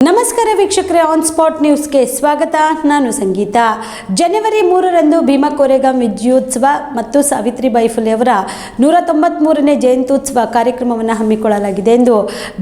ನಮಸ್ಕಾರ ವೀಕ್ಷಕರೇ, on spot ನ್ಯೂಸ್ಗೆ ಸ್ವಾಗತ. ನಾನು ಸಂಗೀತ. ಜನವರಿ 3ರಂದು ಭೀಮಾ ಕೋರೆಗಾಂ ವಿಜಯೋತ್ಸವ ಮತ್ತು ಸಾವಿತ್ರಿಬಾಯಿ ಫುಲೆ ಅವರ 193ನೇ ಜಯಂತ್ಯುತ್ಸವ ಕಾರ್ಯಕ್ರಮವನ್ನು ಹಮ್ಮಿಕೊಳ್ಳಲಾಗಿದೆ ಎಂದು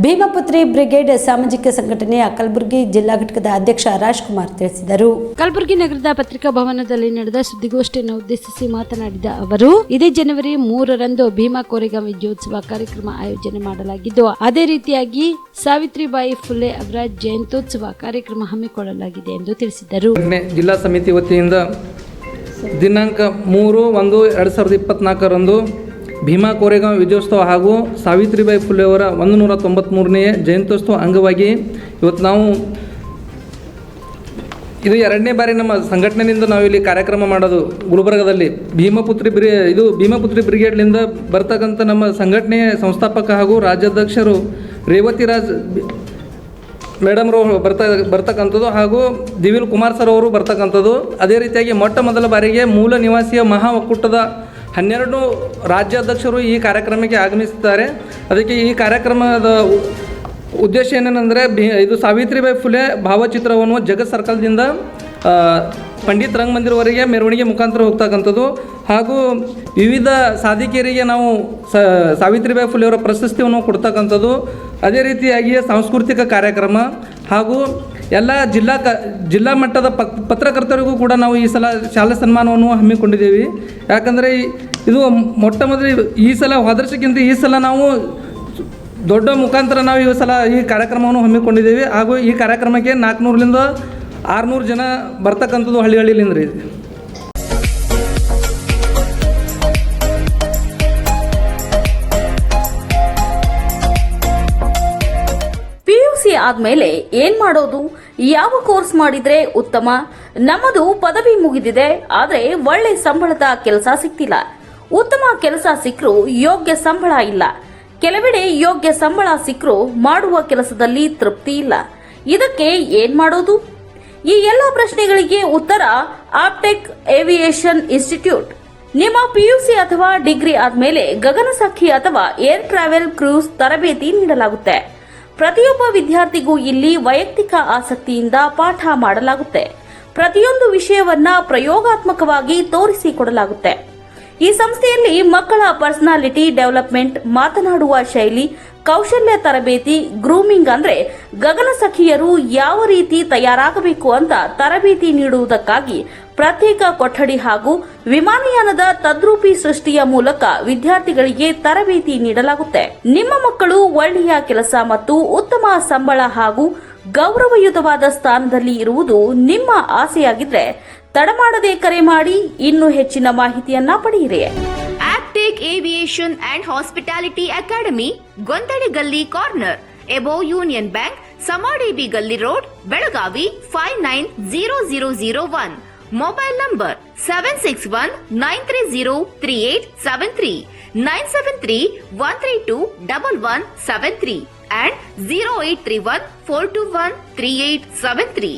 ಭೀಮಪುತ್ರಿ ಬ್ರಿಗೇಡ್ ಸಾಮಾಜಿಕ ಸಂಘಟನೆಯ ಕಲಬುರಗಿ ಜಿಲ್ಲಾ ಘಟಕದ ಅಧ್ಯಕ್ಷ ರಾಜ್ಕುಮಾರ್ ತಿಳಿಸಿದರು. ಕಲಬುರಗಿ ನಗರದ ಪತ್ರಿಕಾ ಭವನದಲ್ಲಿ ನಡೆದ ಸುದ್ದಿಗೋಷ್ಠಿಯನ್ನು ಉದ್ದೇಶಿಸಿ ಮಾತನಾಡಿದ ಅವರು, ಇದೇ ಜನವರಿ 3ರಂದು ಭೀಮಾ ಕೋರೆಗಾಂ ವಿಜಯೋತ್ಸವ ಕಾರ್ಯಕ್ರಮ ಆಯೋಜನೆ ಮಾಡಲಾಗಿದ್ದು, ಅದೇ ರೀತಿಯಾಗಿ ಸಾವಿತ್ರಿಬಾಯಿ ಫುಲೆ ಅವರ ಜಯಂತ್ಯೋತ್ಸವ ಕಾರ್ಯಕ್ರಮ ಹಮ್ಮಿಕೊಳ್ಳಲಾಗಿದೆ ಎಂದು ತಿಳಿಸಿದರು. ಜಿಲ್ಲಾ ಸಮಿತಿ ವತಿಯಿಂದ ದಿನಾಂಕ 3/1/2024ರಂದು ಭೀಮಾ ಕೋರೆಗಾಂ ವಿಜಯೋತ್ಸವ ಹಾಗೂ ಸಾವಿತ್ರಿಬಾಯಿ ಫುಲೆ ಅವರ 193ನೇ ಜಯಂತ್ಯೋತ್ಸವ ಅಂಗವಾಗಿ ಇವತ್ತು ನಾವು ಇದು 2ನೇ ಬಾರಿ ನಮ್ಮ ಸಂಘಟನೆಯಿಂದ ನಾವು ಇಲ್ಲಿ ಕಾರ್ಯಕ್ರಮ ಮಾಡೋದು. ಗುಲ್ಬರ್ಗದಲ್ಲಿ ಭೀಮಪುತ್ರಿ ಬ್ರಿಗೇಡ್ನಿಂದ ಬರ್ತಕ್ಕಂಥ ನಮ್ಮ ಸಂಘಟನೆಯ ಸಂಸ್ಥಾಪಕ ಹಾಗೂ ರಾಜ್ಯಾಧ್ಯಕ್ಷರು ರೇವತಿರಾಜ್ ಮೇಡಮ್ರವರು ಬರ್ತಕ್ಕಂಥದ್ದು ಹಾಗೂ ದಿವಿಲ್ ಕುಮಾರ್ ಸರ್ ಅವರು ಬರ್ತಕ್ಕಂಥದ್ದು. ಅದೇ ರೀತಿಯಾಗಿ ಮೊಟ್ಟ ಮೊದಲ ಬಾರಿಗೆ ಮೂಲ ನಿವಾಸಿಯ ಮಹಾ ಒಕ್ಕೂಟದ 12 ರಾಜ್ಯಾಧ್ಯಕ್ಷರು ಈ ಕಾರ್ಯಕ್ರಮಕ್ಕೆ ಆಗಮಿಸುತ್ತಾರೆ. ಅದಕ್ಕೆ ಈ ಕಾರ್ಯಕ್ರಮದ ಉದ್ದೇಶ ಏನೇನೆಂದರೆ, ಇದು ಸಾವಿತ್ರಿಬಾಯಿ ಫುಲೆ ಭಾವಚಿತ್ರವನ್ನು ಜಗತ್ ಸರ್ಕಲ್ದಿಂದ ಪಂಡಿತ್ ರಂಗಮಂದಿರವರೆಗೆ ಮೆರವಣಿಗೆ ಮುಖಾಂತರ ಹೋಗ್ತಕ್ಕಂಥದ್ದು ಹಾಗೂ ವಿವಿಧ ಸಾಧಿಕೆಯರಿಗೆ ನಾವು ಸಾವಿತ್ರಿಬಾಯಿ ಫುಲೆ ಅವರ ಪ್ರಶಸ್ತಿಯನ್ನು ಕೊಡ್ತಕ್ಕಂಥದ್ದು. ಅದೇ ರೀತಿಯಾಗಿ ಸಾಂಸ್ಕೃತಿಕ ಕಾರ್ಯಕ್ರಮ ಹಾಗೂ ಎಲ್ಲ ಜಿಲ್ಲಾ ಮಟ್ಟದ ಪತ್ರಕರ್ತರಿಗೂ ಕೂಡ ನಾವು ಈ ಸಲ ಶಾಲಾ ಸನ್ಮಾನವನ್ನು ಹಮ್ಮಿಕೊಂಡಿದ್ದೇವೆ. ಯಾಕಂದರೆ ಇದು ಮೊಟ್ಟ ಮೊದಲು ಈ ಸಲ ಹೋದರ್ಷಕ್ಕಿಂತ ಈ ಸಲ ನಾವು ದೊಡ್ಡ ಮುಖಾಂತರ ನಾವು ಈ ಸಲ ಈ ಕಾರ್ಯಕ್ರಮವನ್ನು ಹಮ್ಮಿಕೊಂಡಿದ್ದೇವೆ. ಹಾಗೂ ಈ ಕಾರ್ಯಕ್ರಮಕ್ಕೆ 400ರಿಂದ 600 ಜನ ಬರ್ತಕ್ಕಂಥದ್ದು ಹಳ್ಳಿಲಿಂದ ರೀ. PUC ಆದ್ಮೇಲೆ ಏನ್ ಮಾಡೋದು, ಯಾವ ಕೋರ್ಸ್ ಮಾಡಿದ್ರೆ ಉತ್ತಮ? ನಮ್ಮದು ಪದವಿ ಮುಗಿದಿದೆ, ಆದ್ರೆ ಒಳ್ಳೆ ಸಂಬಳದ ಕೆಲಸ ಸಿಗ್ತಿಲ್ಲ. ಉತ್ತಮ ಕೆಲಸ ಸಿಕ್ಕರೂ ಯೋಗ್ಯ ಸಂಬಳ ಇಲ್ಲ. ಕೆಲವೆಡೆ ಯೋಗ್ಯ ಸಂಬಳ ಸಿಕ್ಕರೂ ಮಾಡುವ ಕೆಲಸದಲ್ಲಿ ತೃಪ್ತಿ ಇಲ್ಲ. ಇದಕ್ಕೆ ಏನ್ ಮಾಡೋದು? ಈ ಎಲ್ಲ ಪ್ರಶ್ನೆಗಳಿಗೆ ಉತ್ತರ ಆಪ್ಟೆಕ್ ಏವಿಯೇಷನ್ ಇನ್ಸ್ಟಿಟ್ಯೂಟ್. ನಿಮ್ಮ PUC ಅಥವಾ ಡಿಗ್ರಿ ಆದ್ಮೇಲೆ ಗಗನಸಖಿ ಅಥವಾ ಏರ್ ಟ್ರಾವೆಲ್ ಕ್ರೂಸ್ ತರಬೇತಿ ನೀಡಲಾಗುತ್ತೆ. ಪ್ರತಿಯೊಬ್ಬ ವಿದ್ಯಾರ್ಥಿಗೂ ಇಲ್ಲಿ ವೈಯಕ್ತಿಕ ಆಸಕ್ತಿಯಿಂದ ಪಾಠ ಮಾಡಲಾಗುತ್ತೆ. ಪ್ರತಿಯೊಂದು ವಿಷಯವನ್ನ ಪ್ರಯೋಗಾತ್ಮಕವಾಗಿ ತೋರಿಸಿಕೊಡಲಾಗುತ್ತೆ. ಈ ಸಂಸ್ಥೆಯಲ್ಲಿ ಮಕ್ಕಳ ಪರ್ಸನಾಲಿಟಿ ಡೆವಲಪ್ಮೆಂಟ್, ಮಾತನಾಡುವ ಶೈಲಿ, ಕೌಶಲ್ಯ ತರಬೇತಿ, ಗ್ರೂಮಿಂಗ್ ಅಂದ್ರೆ ಗಗನಸಖಿಯರು ಯಾವ ರೀತಿ ತಯಾರಾಗಬೇಕು ಅಂತ ತರಬೇತಿ ನೀಡುವುದಕ್ಕಾಗಿ ಪ್ರತ್ಯೇಕ ಕೊಠಡಿ ಹಾಗೂ ವಿಮಾನಯಾನದ ತದ್ರೂಪಿ ಸೃಷ್ಟಿಯ ಮೂಲಕ ವಿದ್ಯಾರ್ಥಿಗಳಿಗೆ ತರಬೇತಿ ನೀಡಲಾಗುತ್ತೆ. ನಿಮ್ಮ ಮಕ್ಕಳು ಒಳ್ಳೆಯ ಕೆಲಸ ಮತ್ತು ಉತ್ತಮ ಸಂಬಳ ಹಾಗೂ ಗೌರವಯುತವಾದ ಸ್ಥಾನದಲ್ಲಿ ಇರುವುದು ನಿಮ್ಮ ಆಸೆಯಾಗಿದ್ರೆ ತಡ ಮಾಡದೆ ಕರೆ ಮಾಡಿ ಇನ್ನೂ ಹೆಚ್ಚಿನ ಮಾಹಿತಿಯನ್ನ ಪಡೆಯಿರಿ. Aptech aviation and hospitality academy, Gondhali Galli corner, above Union Bank, Samadevi Galli road, Belagavi 590001. Mobile number 7619303873, 973-132-1173 and 0831-421-3873.